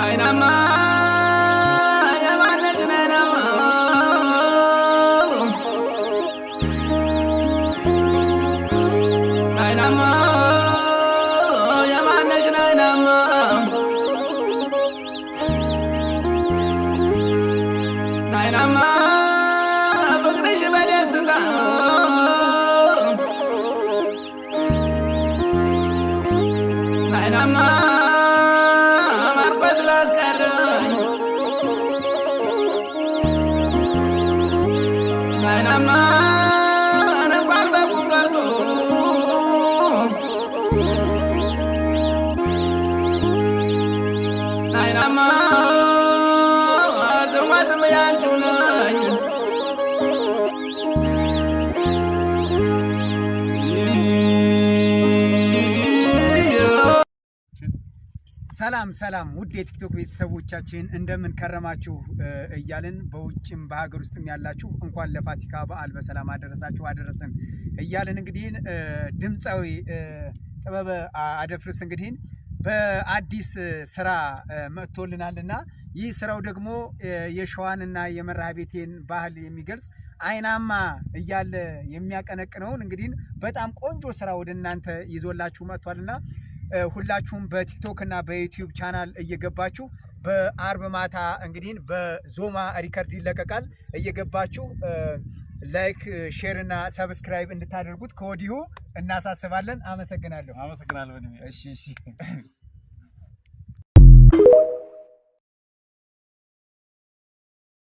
አይናማ የማነሽ አይናማ አይናማ የማነሽ አይናማ አይናማ ፍቅርሽ በደስታ አይናማ ማርቆስ ላስቀረኝ አይናማ እንኳን በቁም ቀርቶ አይናማ ስሟትም ያንቺው ነኝ ሰላም ሰላም ውድ የቲክቶክ ቤተሰቦቻችን እንደምን ከረማችሁ እያልን በውጭም በሀገር ውስጥም ያላችሁ እንኳን ለፋሲካ በዓል በሰላም አደረሳችሁ አደረሰን እያልን እንግዲህ ድምፃዊ ጥበበ አደፍርስ እንግዲህ በአዲስ ስራ መጥቶልናልና ይህ ስራው ደግሞ የሸዋንና የመርሐቤቴን ባህል የሚገልጽ አይናማ እያለ የሚያቀነቅነውን እንግዲህ በጣም ቆንጆ ስራ ወደ እናንተ ይዞላችሁ መጥቷልና ሁላችሁም በቲክቶክ እና በዩቲዩብ ቻናል እየገባችሁ በአርብ ማታ እንግዲህ በዞማ ሪከርድ ይለቀቃል እየገባችሁ ላይክ ሼር እና ሰብስክራይብ እንድታደርጉት ከወዲሁ እናሳስባለን። አመሰግናለሁ። አመሰግናለሁ። እሺ